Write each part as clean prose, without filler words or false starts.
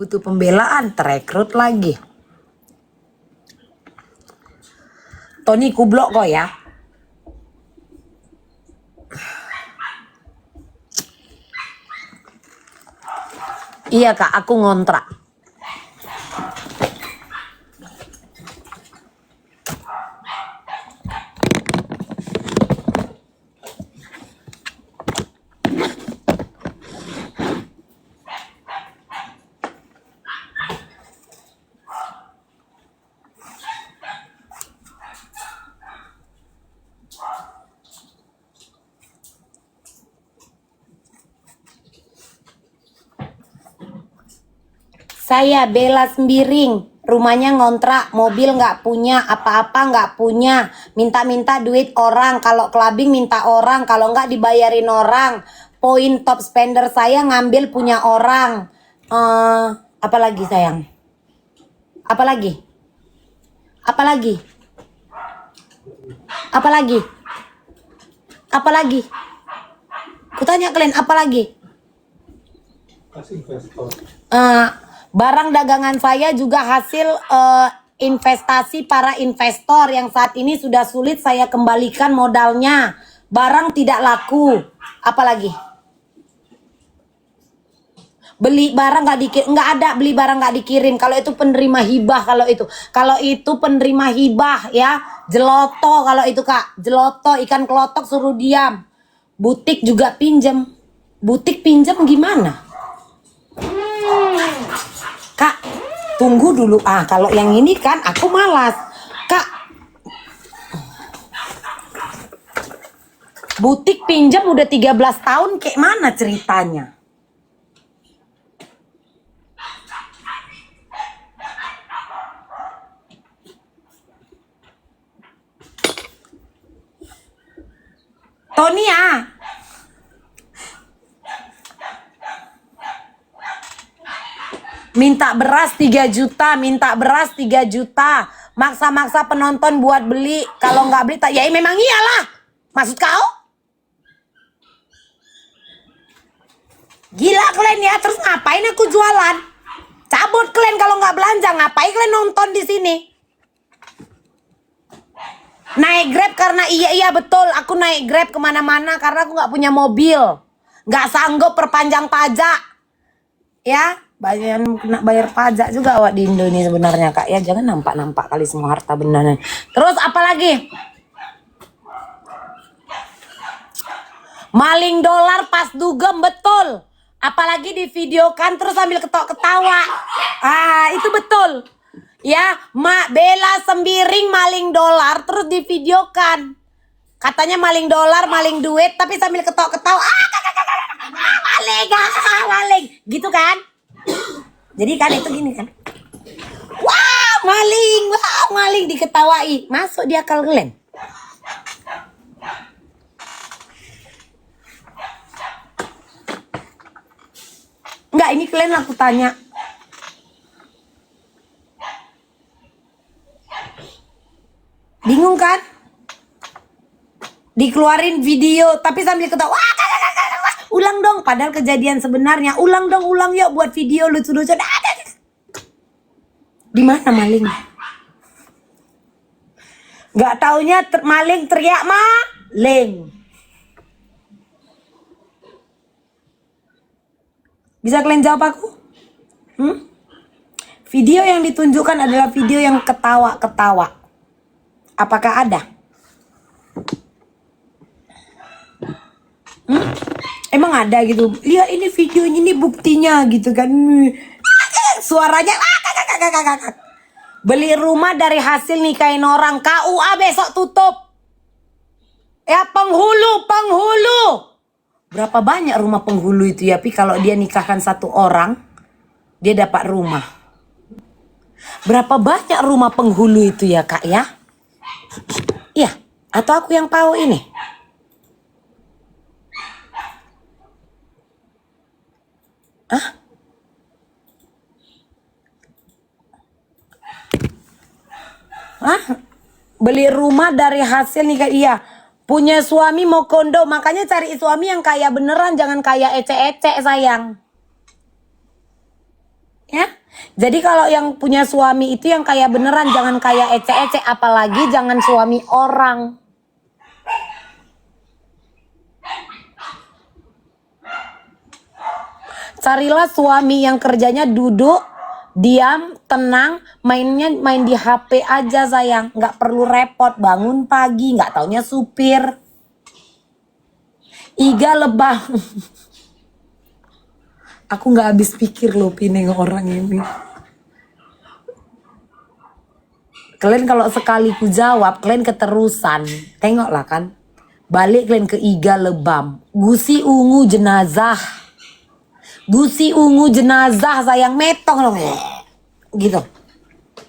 Butuh pembelaan, terekrut lagi. Tony kublok kok ya. Iya kak, aku ngontrak. Saya Bella Sembiring, rumahnya ngontrak, mobil nggak punya, apa-apa nggak punya, minta-minta duit orang, kalau clubbing minta orang, kalau nggak dibayarin orang, poin top spender saya ngambil punya orang. Apa lagi sayang? Apa lagi? Apa lagi? Apa lagi? Apa lagi? Kutanya kalian apa lagi? Barang dagangan saya juga hasil investasi para investor yang saat ini sudah sulit saya kembalikan modalnya. Barang tidak laku. Apalagi? Beli barang nggak dikirim, nggak ada beli barang nggak dikirim. Kalau itu penerima hibah, kalau itu penerima hibah ya, jeloto kalau itu kak, jeloto ikan kelotok suruh diam. Butik juga pinjem. Butik pinjem gimana? Kak, tunggu dulu. Kalau yang ini kan aku malas. Kak, butik pinjam udah 13 tahun kayak mana ceritanya? Tony minta beras 3 juta, minta beras 3 juta, maksa-maksa penonton buat beli, kalau nggak beli tak, ya memang iyalah, maksud kau? Gila kalian ya, terus ngapain aku jualan? Cabut kalian kalau nggak belanja, ngapain kalian nonton di sini? Naik Grab karena iya betul, aku naik Grab kemana-mana karena aku nggak punya mobil, nggak sanggup perpanjang pajak, ya. Bayar pajak juga awak di Indo ini sebenarnya kak ya, jangan nampak kali semua harta benda. Terus apa lagi? Maling dolar pas dugem, betul. Apalagi di videokan terus sambil ketawa. Itu betul. Ya, Mak Bella Sembiring maling dolar terus di videokan. Katanya maling dolar, maling duit tapi sambil ketawa. Maling. Gitu kan? Jadi kan itu gini kan. Wah, maling diketawai. Masuk di akal kalian. Enggak, ini kalian aku tanya. Bingung kan? Dikeluarin video tapi sambil ketawa. Ulang dong, padahal kejadian sebenarnya. Ulang yuk buat video lucu-lucu. Di mana maling? Gak taunya maling teriak maling. Bisa kalian jawab aku? Video yang ditunjukkan adalah video yang ketawa-ketawa. Apakah ada? Emang ada gitu? Lihat ini videonya, ini buktinya gitu kan. Suaranya beli rumah dari hasil nikahin orang. KUA besok tutup. Ya penghulu. Berapa banyak rumah penghulu itu ya? Tapi kalau dia nikahkan 1 orang, dia dapat rumah. Berapa banyak rumah penghulu itu ya kak ya? Iya, atau aku yang tahu ini? Beli rumah dari hasil nikah, iya. Punya suami mau kondo, makanya cari suami yang kaya beneran, jangan kaya ecek-ecek sayang. Ya? Jadi kalau yang punya suami itu yang kayak beneran, jangan kayak ece-ece, apalagi jangan suami orang. Carilah suami yang kerjanya duduk, diam, tenang, mainnya main di HP aja sayang. Nggak perlu repot, bangun pagi, nggak taunya supir. Iga lebah. Aku nggak habis pikir loh pining orang ini. Kalian kalau sekali ku jawab, kalian keterusan. Tengoklah kan. Balik kalian ke Iga lebam. Gusi ungu jenazah. Gusi ungu jenazah sayang, metong loh. Gitu.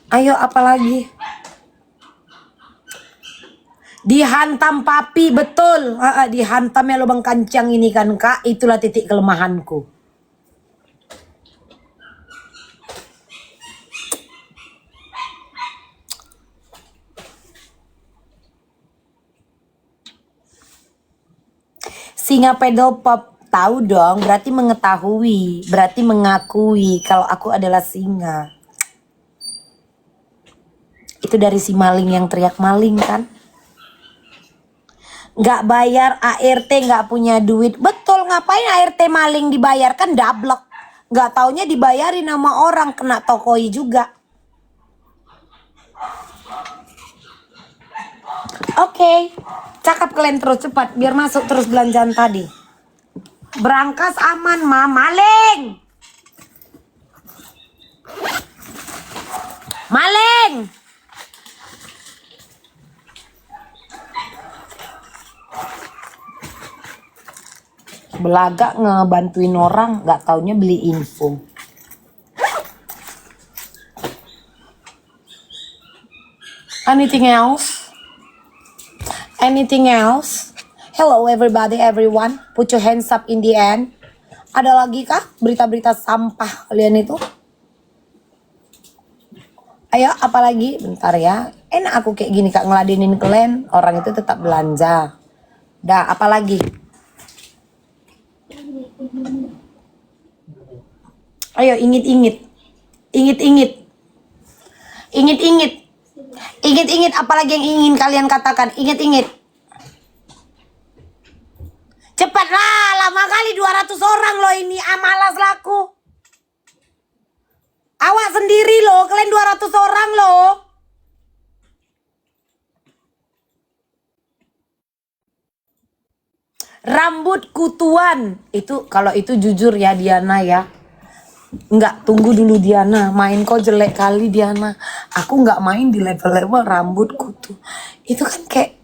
Ayo apalagi. Dihantam papi, betul. Dihantamnya lubang kancang ini kan kak. Itulah titik kelemahanku. Singa pedal pop, tahu dong, berarti mengetahui, berarti mengakui kalau aku adalah singa. Itu dari si maling yang teriak maling kan. Nggak bayar ART, nggak punya duit. Betul, ngapain ART maling dibayar, kan dablek. Nggak taunya dibayarin sama orang, kena tokoi juga. Oke, cakap kalian terus cepat biar masuk terus belanjaan tadi. Berangkas aman, ma, maling. Maling. Belagak ngebantuin orang, nggak taunya beli info. Anything else? Anything else? Hello everybody, everyone. Put your hands up in the end. Ada lagi kah berita-berita sampah kalian itu? Ayo, apalagi? Bentar ya. Enak aku kayak gini kak ngeladenin kalian. Orang itu tetap belanja. Dah, apalagi? Ayo, ingit-ingit. Ingit-ingit. Ingit-ingit. Ingit-ingit, apalagi yang ingin kalian katakan? Ingit-ingit. Cepatlah, lama kali 200 orang loh ini. Malas laku. Awak sendiri loh, kalian 200 orang loh. Rambut kutuan. Itu, kalau itu jujur ya Diana ya. Enggak, tunggu dulu Diana. Main kok jelek kali Diana. Aku nggak main di level-level rambut kutu. Itu kan kayak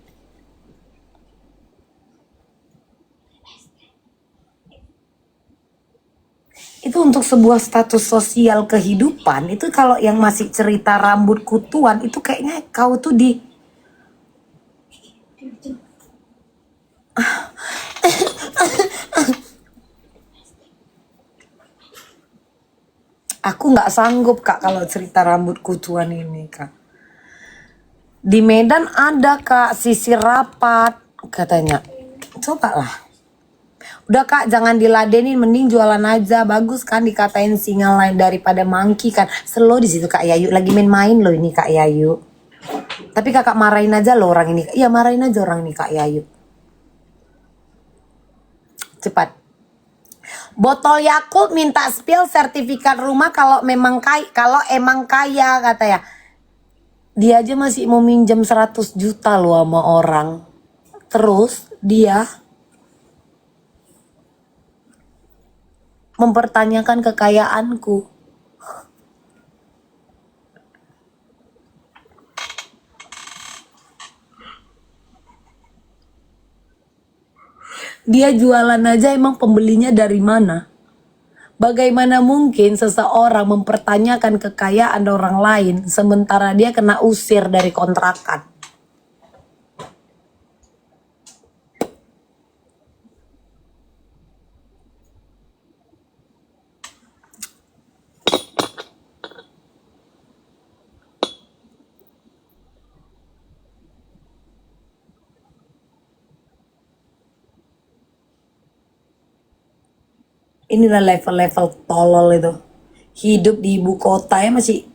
itu untuk sebuah status sosial kehidupan. Itu kalau yang masih cerita rambut kutuan itu kayaknya kau tuh di aku nggak sanggup kak kalau cerita rambut kutuan ini kak. Di Medan ada kak sisir rapat katanya. Coba lah. Udah kak jangan diladenin, mending jualan aja. Bagus kan dikatain singa lain daripada monkey kan. Slow di situ kak Yayu, lagi main-main loh ini kak Yayu. Tapi kakak marahin aja loh orang ini. Iya marahin aja orang ini kak Yayu. Cepat. Botol Yakult minta spill sertifikat rumah kalau memang kaya, kalau emang kaya kata ya. Dia aja masih mau minjem 100 juta loh sama orang. Terus dia mempertanyakan kekayaanku. Dia jualan aja emang pembelinya dari mana? Bagaimana mungkin seseorang mempertanyakan kekayaan orang lain sementara dia kena usir dari kontrakan? Inilah level-level tolol itu. hidup di ibu kota ya masih.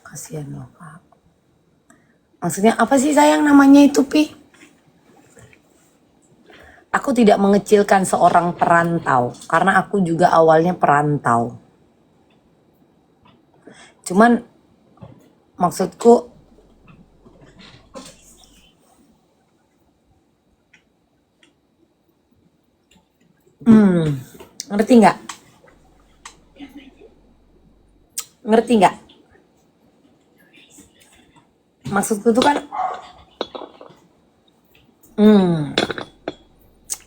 Kasihan loh Kak. Maksudnya apa sih sayang namanya itu Pi? Aku tidak mengecilkan seorang perantau karena aku juga awalnya perantau. Cuman maksudku ngerti nggak? Ngerti nggak? Maksudku tuh kan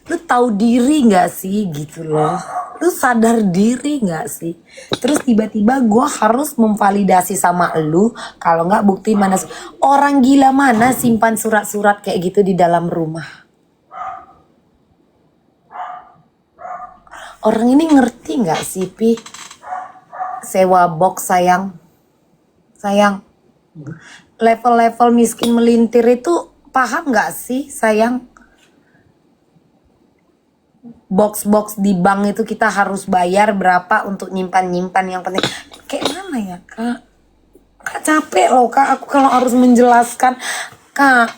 lu tahu diri nggak sih gitu loh, lu sadar diri nggak sih, terus tiba-tiba gue harus memvalidasi sama lu, kalau nggak bukti mana, orang gila mana simpan surat-surat kayak gitu di dalam rumah. Orang ini ngerti nggak sih Pi, sewa box sayang, level-level miskin melintir itu paham nggak sih sayang? Box-box di bank itu kita harus bayar berapa untuk nyimpan-nyimpan, yang penting kayak mana ya Kak? Kak capek loh Kak, aku kalau harus menjelaskan Kak.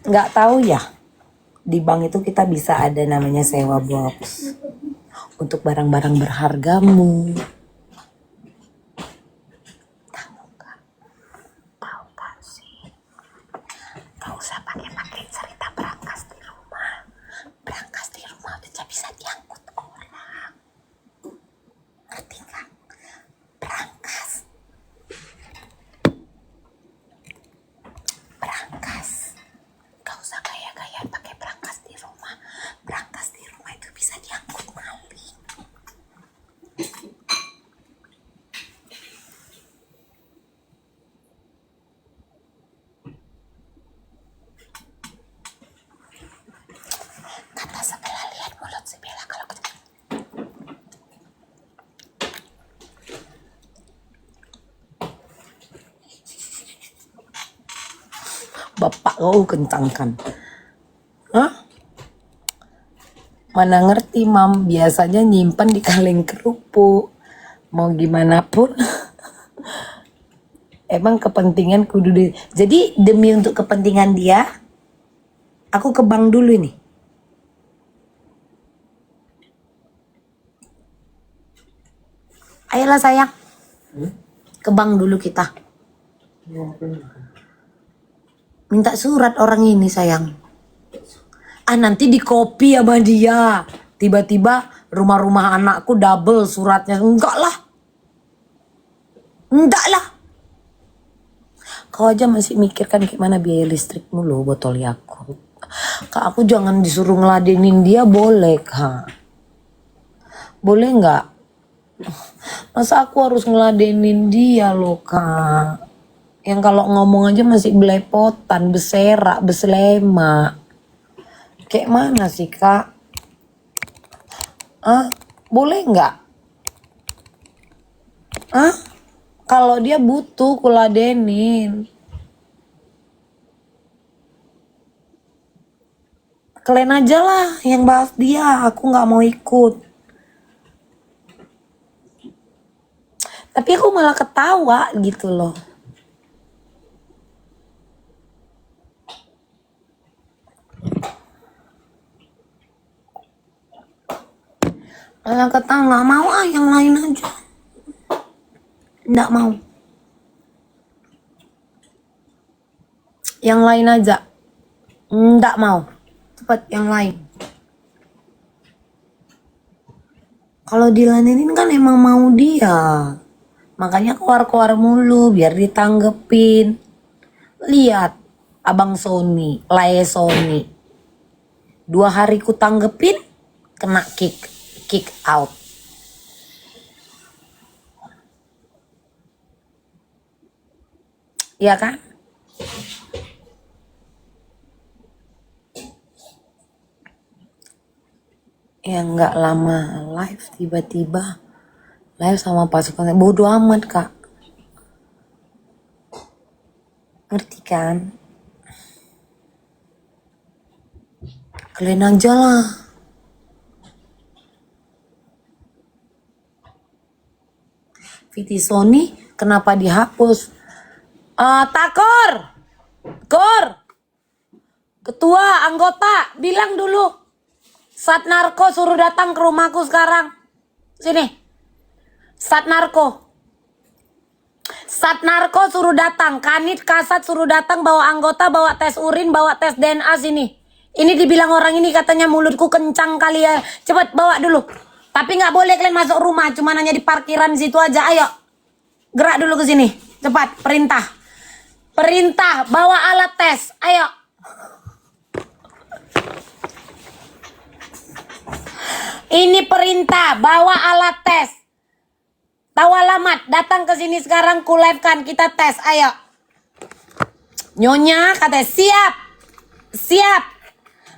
Nggak tahu ya, di bank itu kita bisa ada namanya sewa box untuk barang-barang berhargamu. Tahu gak sih? Gak usah pakai cerita berangkas di rumah. Berangkas di rumah udah bisa diangkut orang. Ngerti gak? Berangkas. Gak usah gaya-gayaan pakai berangkas di rumah. Berangkas di rumah itu bisa diangkut maling. Kata sebelah lihat mulut sebelah kalau bapak kau kencangkan. Hah? Mana ngerti mam, biasanya nyimpan di kaleng kerupuk. Mau gimana pun. Emang kepentingan kudu jadi demi untuk kepentingan dia, aku ke bank dulu nih. Ayolah sayang, ke bank dulu kita. Minta surat orang ini sayang. Nanti di copy sama dia. Tiba-tiba rumah-rumah anakku double suratnya. Enggak lah. Kau aja masih mikirkan gimana biaya listrikmu loh, botol Yakult. Kak, aku jangan disuruh ngeladenin dia, boleh Kak? Boleh nggak? Masa aku harus ngeladenin dia loh Kak? Yang kalau ngomong aja masih belepotan, beserak, beselema. Kayak mana sih Kak? Boleh nggak? Kalau dia butuh kuladenin. Kalian aja lah yang bahas dia, aku nggak mau ikut. Tapi aku malah ketawa gitu loh. Malah ketawa, nggak mau yang lain aja. Nggak mau. Yang lain aja. Nggak mau. Cepat yang lain. Kalau diladenin kan emang mau dia. Makanya keluar-keluar mulu biar ditanggepin. Lihat Abang Sony, Lae Sony. 2 hari ku tanggepin, kena kick out. Iya kan? Ya nggak lama live tiba-tiba live sama pasukan. Bodoh amat kak. Ngerti kan? Kalian aja lah. Viti Sony kenapa dihapus? Takor, Kor, ketua anggota bilang dulu. Sat Narko suruh datang ke rumahku sekarang. Sini. Sat Narko suruh datang. Kanit Kasat suruh datang bawa anggota, bawa tes urin, bawa tes DNA sini. Ini dibilang orang ini katanya mulutku kencang kali ya. Cepat bawa dulu. Tapi nggak boleh kalian masuk rumah. Cuma hanya di parkiran situ aja. Ayo. Gerak dulu ke sini. Cepat. Perintah. Bawa alat tes. Ayo. Ini perintah. Bawa alat tes. Tahu alamat. Datang ke sini sekarang. Ku live kan. Kita tes. Ayo. Nyonya katanya siap.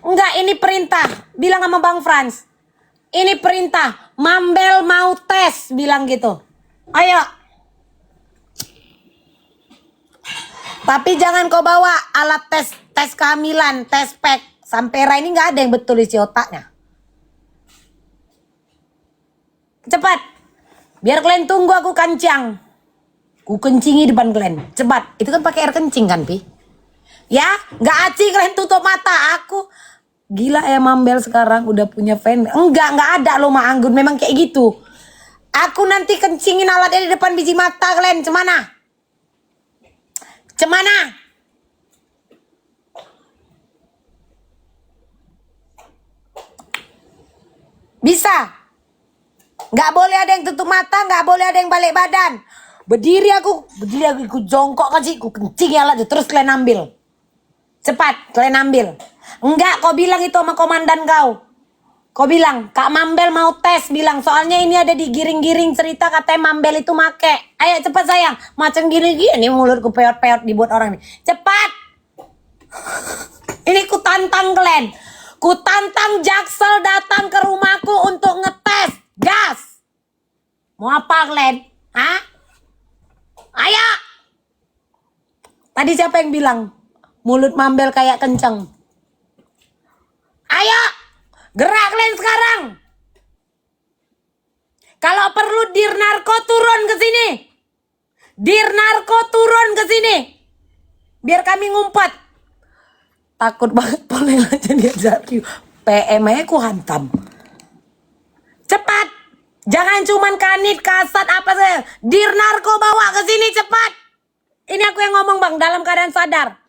Enggak, ini perintah. Bilang sama Bang Frans. Ini perintah. Mambel mau tes. Bilang gitu. Ayo. Tapi jangan kau bawa alat tes kehamilan, tes pack. Sampera ini nggak ada yang betul isi otaknya. Cepat. Biar kalian tunggu aku kencang. Ku kencingi depan kalian. Cepat. Itu kan pakai air kencing kan, Pi? Ya, nggak aci kalian tutup mata. Aku gila ya Mambel sekarang udah punya fan. Enggak ada loh Ma Anggun. Memang kayak gitu. Aku nanti kencingin alatnya di depan biji mata kalian. Cemana? Bisa. Nggak boleh ada yang tutup mata, nggak boleh ada yang balik badan. Berdiri aku jongkok kasih, aku kencing alatnya, terus kalian ambil. Cepat, kalian ambil. Enggak, kau bilang itu sama komandan kau. Kau bilang, Kak Mambel mau tes, bilang. Soalnya ini ada di giring-giring cerita katanya Mambel itu make. Ayo cepat sayang, macam gini-gini mulutku peot-peot dibuat orang nih. Cepat. Ini ku tantang kalian. Ku tantang Jaksel datang ke rumahku untuk ngetes. Gas. Mau apa kalian? Hah? Ayo. Tadi siapa yang bilang? Mulut Mambel kayak kenceng. Ayo. Gerak kalian sekarang. Kalau perlu Dirnarko turun ke sini. Dirnarko turun ke sini. Biar kami ngumpet. Takut banget boleh aja dia jari. PM aja ku hantam. Cepat. Jangan cuman Kanit, Kasat apa saja. Dirnarko bawa ke sini cepat. Ini aku yang ngomong Bang dalam keadaan sadar.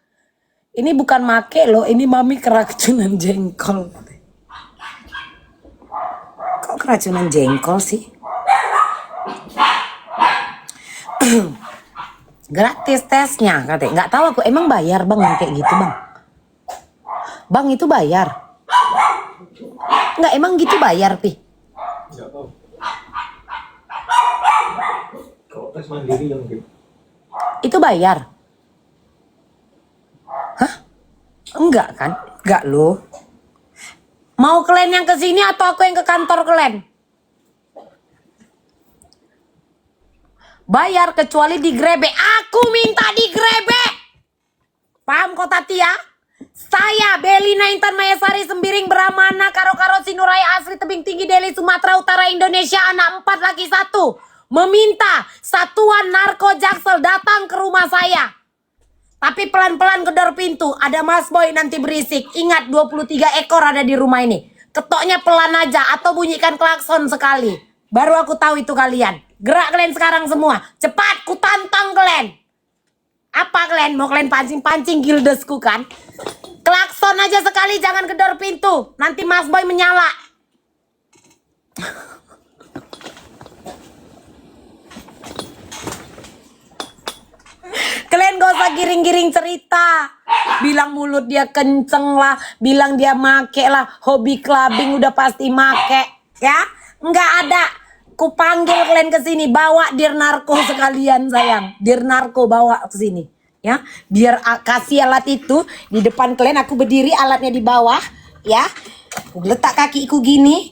Ini bukan make loh, ini mami keracunan jengkol. Kok keracunan jengkol sih? Gratis tesnya katanya. Nggak tahu aku, emang bayar Bang yang kayak gitu Bang? Bang itu bayar? Nggak, emang gitu bayar Pi? Nggak tahu. Kalau tes mandiri yang gitu. Itu bayar? Hah? Enggak kan? Enggak loh. Mau kalian yang ke sini atau aku yang ke kantor kalian? Bayar kecuali digrebek. Aku minta digrebek. Paham kok Tati ya? Saya Belina Intan Mayasari Sembiring Brahmana Karo Sinuraya asli Tebing Tinggi Deli Sumatera Utara Indonesia, anak 4 laki 1, meminta Satuan Narko Jaksel datang ke rumah saya. Tapi pelan-pelan gedor pintu. Ada Mas Boy nanti berisik. Ingat 23 ekor ada di rumah ini. Ketoknya pelan aja atau bunyikan klakson sekali. Baru aku tahu itu kalian. Gerak kalian sekarang semua. Cepat, ku tantang kalian. Apa kalian? Mau kalian pancing-pancing gildesku kan? Klakson aja sekali, jangan gedor pintu. Nanti Mas Boy menyala. giring-giring cerita. Bilang mulut dia kenceng lah, bilang dia make lah, hobi clubbing udah pasti make, ya. Nggak ada. Ku panggil kalian ke sini, bawa dir narko sekalian sayang. Dir narko bawa ke sini, ya. Biar kasih alat itu di depan kalian, aku berdiri, alatnya di bawah, ya. Aku letak kakiku gini,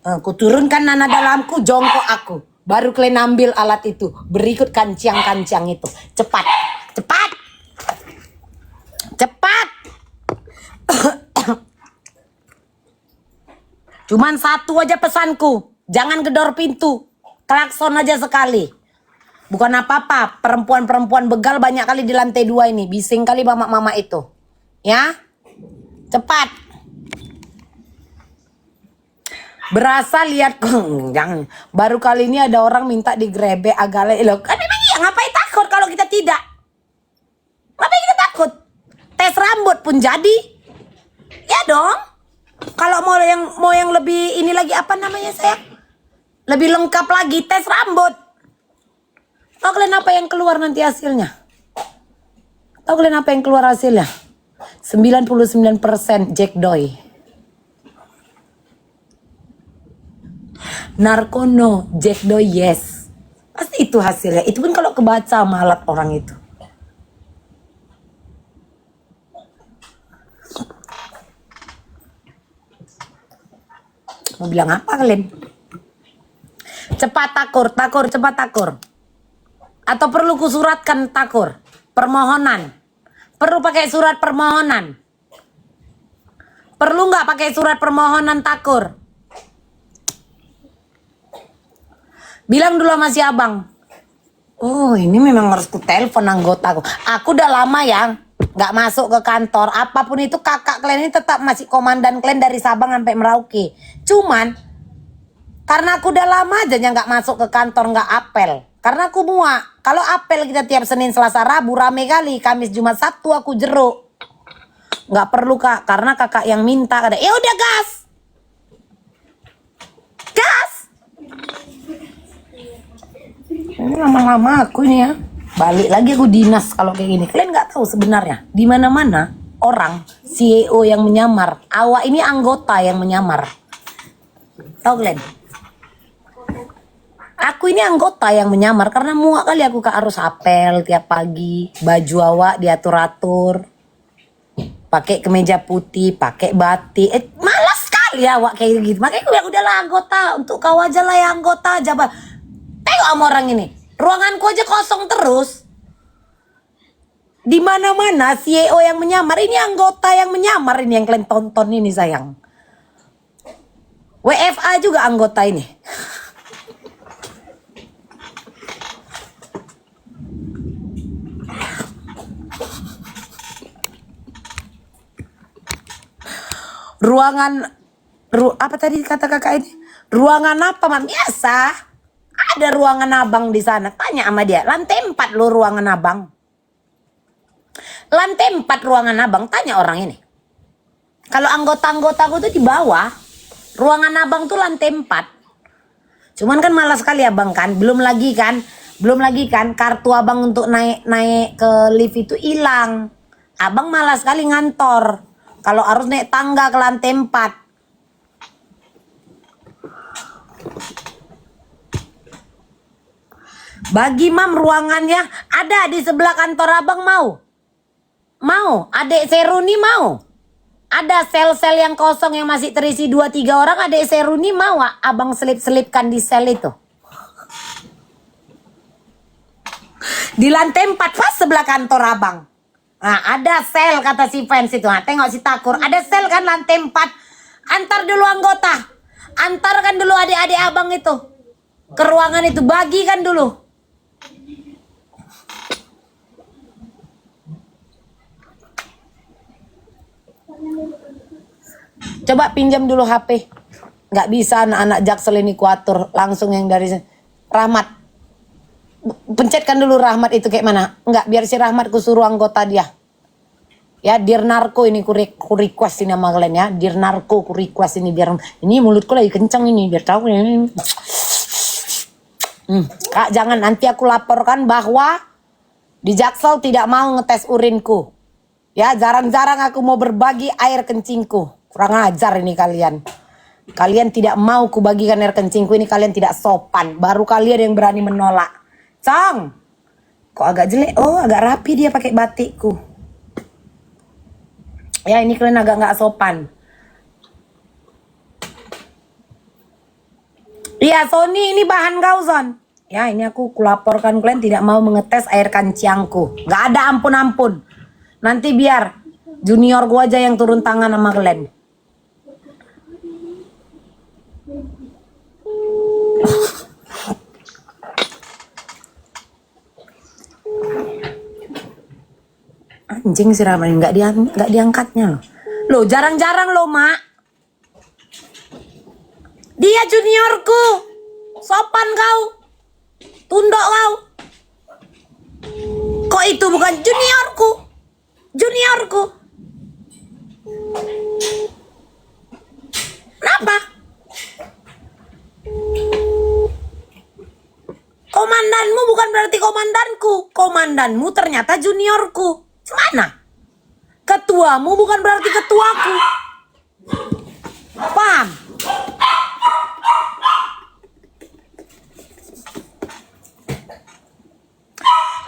aku turunkan nana dalamku, jongkok aku. Baru kalian ambil alat itu, berikut kancang-kancang itu. Cepat, cepat, cepat. Cuman satu aja pesanku, jangan gedor pintu, klakson aja sekali. Bukan apa-apa, perempuan-perempuan begal banyak kali di lantai 2 ini, bising kali mama-mama itu. Ya, cepat. Berasa lihat jangan. Baru kali ini ada orang minta digrebek agak loh. Kan memang iya, ngapain takut kalau kita tidak? Ngapain kita takut? Tes rambut pun jadi. Ya dong. Kalau mau yang lebih ini lagi apa namanya sayang? Lebih lengkap lagi tes rambut. Tahu kalian apa yang keluar nanti hasilnya? Tahu kalian apa yang keluar hasilnya? 99% Jack Doy. Narko no, Jack Doy yes. Pasti itu hasilnya. Itu pun kalau kebaca sama alat orang itu. Mau bilang apa kalian? Cepat takur, cepat takur. Atau perlu kusuratkan takur? Permohonan. Perlu pakai surat permohonan. Perlu nggak pakai surat permohonan takur? Bilang dulu sama si abang. Oh ini memang harus ku telepon anggotaku. Aku udah lama yang nggak masuk ke kantor. Apapun itu kakak kalian ini tetap masih komandan kalian dari Sabang sampai Merauke. Cuman karena aku udah lama aja nggak masuk ke kantor, nggak apel. Karena aku muak. Kalau apel kita tiap Senin, Selasa, Rabu rame kali. Kamis, Jumat, Sabtu aku jeruk. Nggak perlu kak, karena kakak yang minta. Ya udah gas. Gas. Ini lama-lama aku ini ya. Balik lagi aku dinas kalau kayak gini. Kalian nggak tahu sebenarnya di mana-mana orang CEO yang menyamar. Awak ini anggota yang menyamar. Tahu kalian? Aku ini anggota yang menyamar karena muak kali aku harus apel tiap pagi. Baju awak diatur-atur. Pakai kemeja putih, pakai batik. Malas sekali awak kayak gitu. Makanya aku bilang udahlah anggota. Untuk kau aja lah ya anggota aja. Tengok sama orang ini. Ruanganku aja kosong terus. Di mana-mana CEO yang menyamar. Ini anggota yang menyamar ini yang kalian tonton ini sayang. WFA juga anggota ini. Ruangan apa tadi kata kakak ini? Ruangan apa mam? Biasa. Ada ruangan abang di sana. Tanya sama dia. Lantai 4 lo ruangan abang. Lantai 4 ruangan abang. Tanya orang ini. Kalau anggota-anggota aku tuh di bawah. Ruangan abang tuh lantai 4. Cuman kan malas sekali abang kan. Belum lagi kan kartu abang untuk naik ke lift itu hilang. Abang malas sekali ngantor. Kalau harus naik tangga ke lantai 4. Bagi mam ruangannya ada di sebelah kantor abang mau? Mau? Adek Seruni mau? Ada sel-sel yang kosong yang masih terisi 2-3 orang. Adek Seruni mau abang selip-selipkan di sel itu? Di lantai 4 pas sebelah kantor abang. Nah, ada sel kata si fans itu. Nah, tengok si Takur. Ada sel kan lantai 4. Antar dulu anggota. Antarkan dulu adik-adik abang itu. Ke ruangan itu. Bagikan dulu. Coba pinjam dulu HP. Nggak bisa anak-anak Jaksel ini kuatur. Langsung yang dari Rahmat. Pencetkan dulu Rahmat itu kayak mana. Enggak, biar si Rahmat ku suruh anggota dia. Ya, Dir Narko ini ku request ini sama kalian ya. Dir Narko ku request ini biar ini mulutku lagi kencang ini biar tahu ini. Kak, jangan nanti aku laporkan bahwa Di Jaksel tidak mau ngetes urinku. Ya, jarang-jarang aku mau berbagi air kencingku. Kurang ajar ini kalian. Kalian tidak mau kubagikan air kencingku, ini kalian tidak sopan. Baru kalian yang berani menolak. Cong, kok agak jelek? Oh, agak rapi dia pakai batikku. Ya, ini kalian agak nggak sopan. Iya, Sony, ini bahan kau, Son. Ya, ini aku kulaporkan kalian tidak mau mengetes air kancingku. Nggak ada ampun-ampun. Nanti biar junior gua aja yang turun tangan sama kalian. Anjing si Ramani nggak diangkatnya loh. Loh jarang-jarang loh mak. Dia juniorku. Sopan kau. Tunduk kau. Kok itu bukan juniorku? Juniorku. Kenapa? Komandanmu bukan berarti komandanku. Komandanmu ternyata juniorku. Mana? Ketuamu bukan berarti ketuaku. Paham?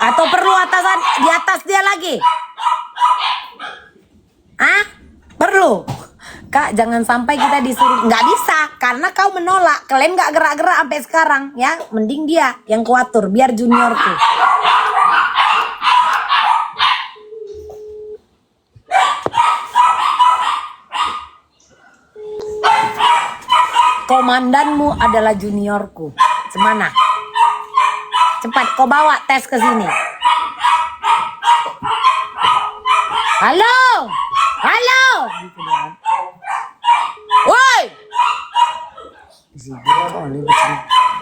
Atau perlu atasan di atas dia lagi? Hah? Perlu? Kak, jangan sampai kita disuruh. Nggak bisa, karena kau menolak. Kalian nggak gerak-gerak sampai sekarang. Ya, mending dia yang kuatur, biar juniorku. Komandanmu adalah juniorku. Semana? Cepat, kau bawa tes ke sini. Halo, halo. Woi.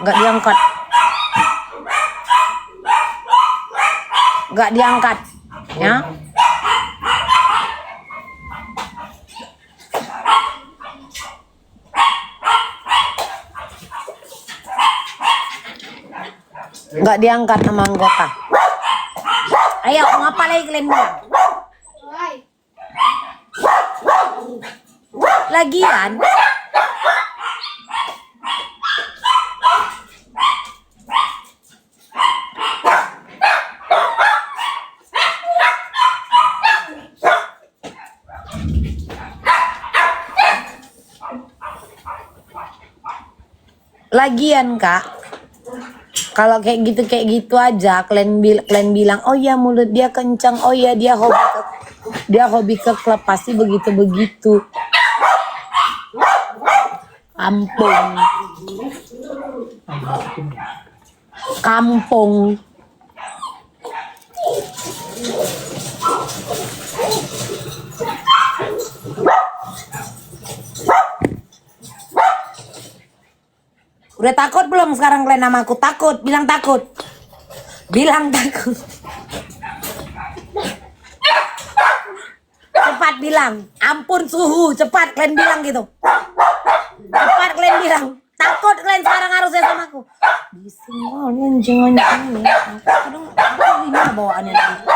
Nggak diangkat. Nggak diangkat. Ya. Nggak diangkat sama anggota. Ayo, ngapa lagi kalian bilang? Lagian Kak, kalau kayak gitu aja kalian bilang, oh ya mulut dia kencang, oh ya dia hobi ke klub, pasti begitu. Kampung. Udah takut belum sekarang kalian sama aku? Takut, bilang takut. Bilang takut. Cepat bilang, ampun suhu, cepat kalian bilang gitu. Cepat kalian bilang, takut kalian sekarang harusnya sama aku. Bising anjing ini. Kadang ini bawaannya nanti.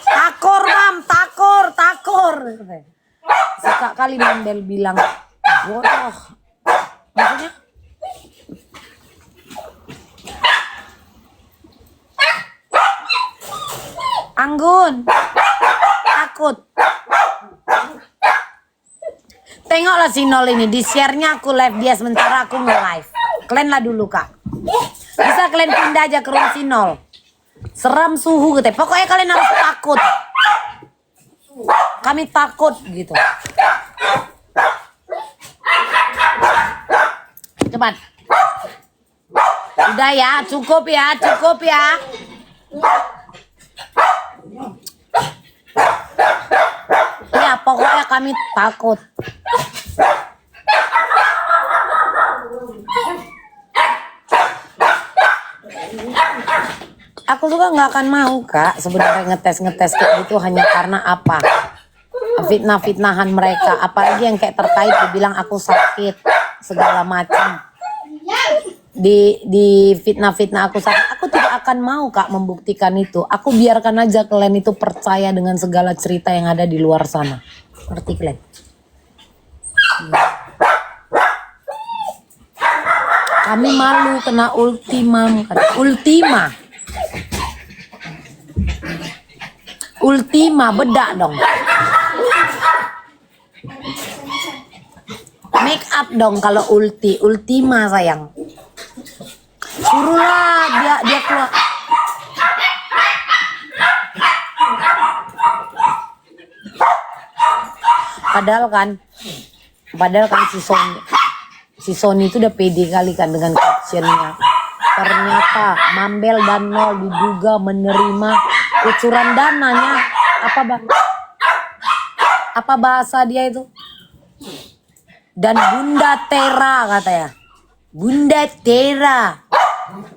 Takor, Mam, takor. Suka kali Mambel bilang bodoh. Maksudnya Anggun takut. Tengoklah si Nol ini, di share-nya aku live dia sementara aku nge-live. Kalian lah dulu Kak. Bisa kalian pindah aja ke room si Nol. Seram suhu gitu. Pokoknya kalian harus takut. Kami takut gitu. Cepat. Udah ya, cukup ya. Ya, pokoknya kami takut. Aku juga nggak akan mau Kak sebenarnya ngetes kayak gitu hanya karena apa? Fitnah-fitnahan mereka, apalagi yang kayak terkait dibilang aku sakit segala macam. di fitnah-fitnah aku sakit. Aku tidak akan mau Kak membuktikan itu. Aku biarkan aja kalian itu percaya dengan segala cerita yang ada di luar sana. Ngerti kalian? Kami malu kena ultimam kan. Ultima bedak dong. Make up dong kalau ultima sayang. Suruhlah dia keluar. Padahal kan si Sony itu udah pede kali kan dengan captionnya. Ternyata Mambel dan Nol diduga menerima kucuran dananya. Apa bahasa dia itu? Dan Bunda Tera katanya. Bunda Tera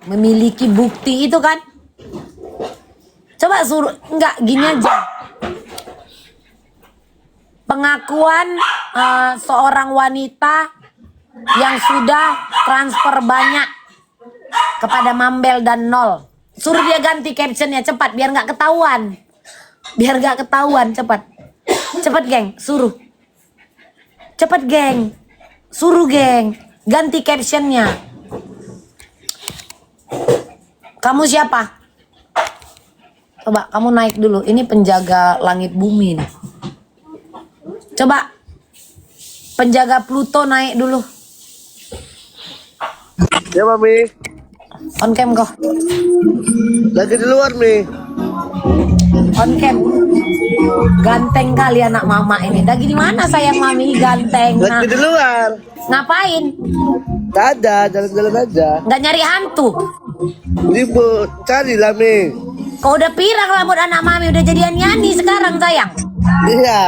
memiliki bukti itu kan. Coba suruh, enggak gini aja. Pengakuan seorang wanita yang sudah transfer banyak kepada Mambel dan Nol. Suruh dia ganti captionnya cepat biar nggak ketahuan. Cepat. Cepat geng, suruh. Cepat geng. Suruh geng. Ganti captionnya. Kamu siapa? Coba kamu naik dulu. Ini penjaga langit bumi nih. Coba penjaga Pluto naik dulu. Ya Mami, On cam kok. lagi di luar nih. On cam. Ganteng kali anak mama ini. Lagi di mana sayang mami? Ganteng. Nah, Lagi di luar. ngapain? Tak ada, jalan-jalan aja. Nggak nyari hantu? Ribut, cari lah Mi. Kau udah pirang rambut anak mami. Udah jadi ani-ani sekarang sayang. Iya,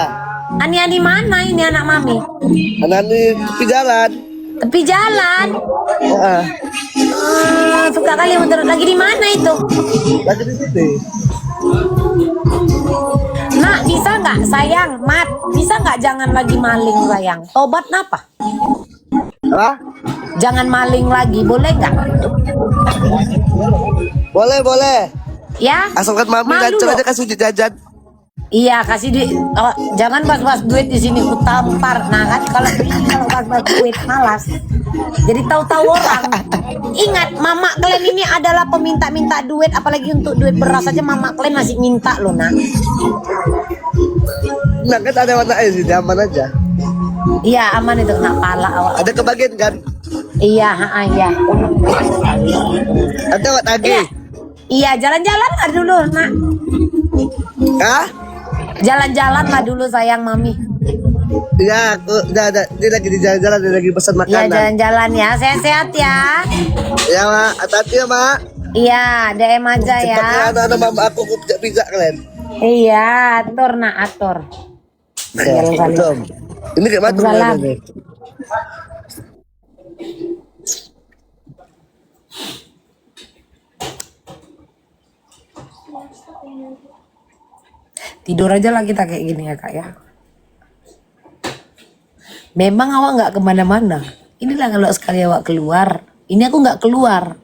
Ani-ani mana ini anak mami? anak ini tepi jalan. Tepi jalan. Ah, Suka kali menurut. Lagi di mana itu? lagi di sini. Nak, bisa nggak sayang? Mat, bisa nggak jangan lagi maling sayang? Tobat napa? Hah? Jangan maling lagi, boleh nggak? Boleh, boleh. Ya? Asalkan Mami Malu lancar loh. aja kasih jajan. Iya, kasih duit. Oh, jangan pas-pas duit di sini ku tampar. Nah kan kalau pas-pas duit malas. Jadi tahu-tahu orang. Ingat, mama kalian ini adalah peminta-minta duit, apalagi untuk duit beras aja mama kalian masih minta loh, nak. Nah kan ada warna air sini, aman aja. Iya, aman itu kena pala awak. Ada kebagian kan? Iya, iya. Ada wat lagi. Iya. Iya, jalan-jalan lah dulu, nak. Hah? Jalan-jalan lah dulu sayang mami. Ya, aku udah, dia lagi di jalan-jalan, dia lagi pesan Iya, makanan. jalan-jalan ya. Sehat-sehat ya. Ya, Mak. Hati-hati ya, Mak. Iya, DM aja ya. Cepatnya anak-anak mama aku pijak kalian. Iya, atur nak, atur. Jalan kali. Belum. Ini kayak mati Jalan. nih. Tidur aja lah kita kayak gini ya kak ya. Memang awak nggak kemana-mana. Inilah kalau sekali awak keluar. Ini aku nggak keluar.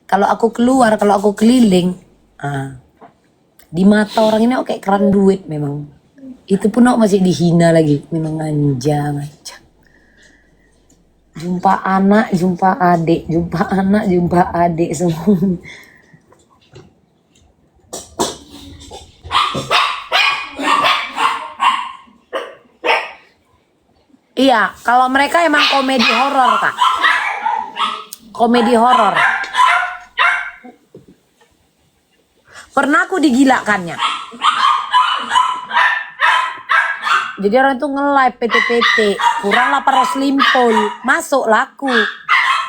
Kalau aku keluar, kalau aku keliling, di mata orang ini aku kayak keran duit memang. Itu pun aku masih dihina lagi. Memang nganja. Jumpa anak, jumpa adik, jumpa anak, jumpa adik semua. Iya, kalau mereka emang komedi horor, Kak. Komedi horor. Pernah aku digilakannya. Jadi orang itu nge-live PT-PT, kurang 800 limpol, masuk laku.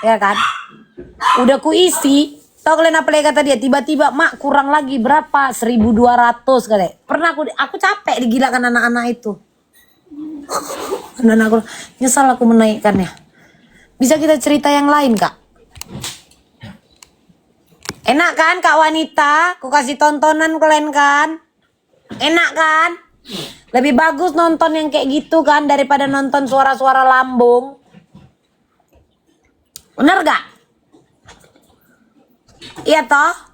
Ya kan? Udah ku isi, tau kalian apa lagi kata dia? Tiba-tiba, "Mak, kurang lagi berapa? 1.200," katanya. Pernah aku capek digilakan anak-anak itu. Dan aku nyesal aku menaikkannya. Bisa kita cerita yang lain kak? Enak kan kak wanita? Aku kasih tontonan kalian kan? Enak kan? Lebih bagus nonton yang kayak gitu kan daripada nonton suara-suara lambung. Bener gak? Iya toh?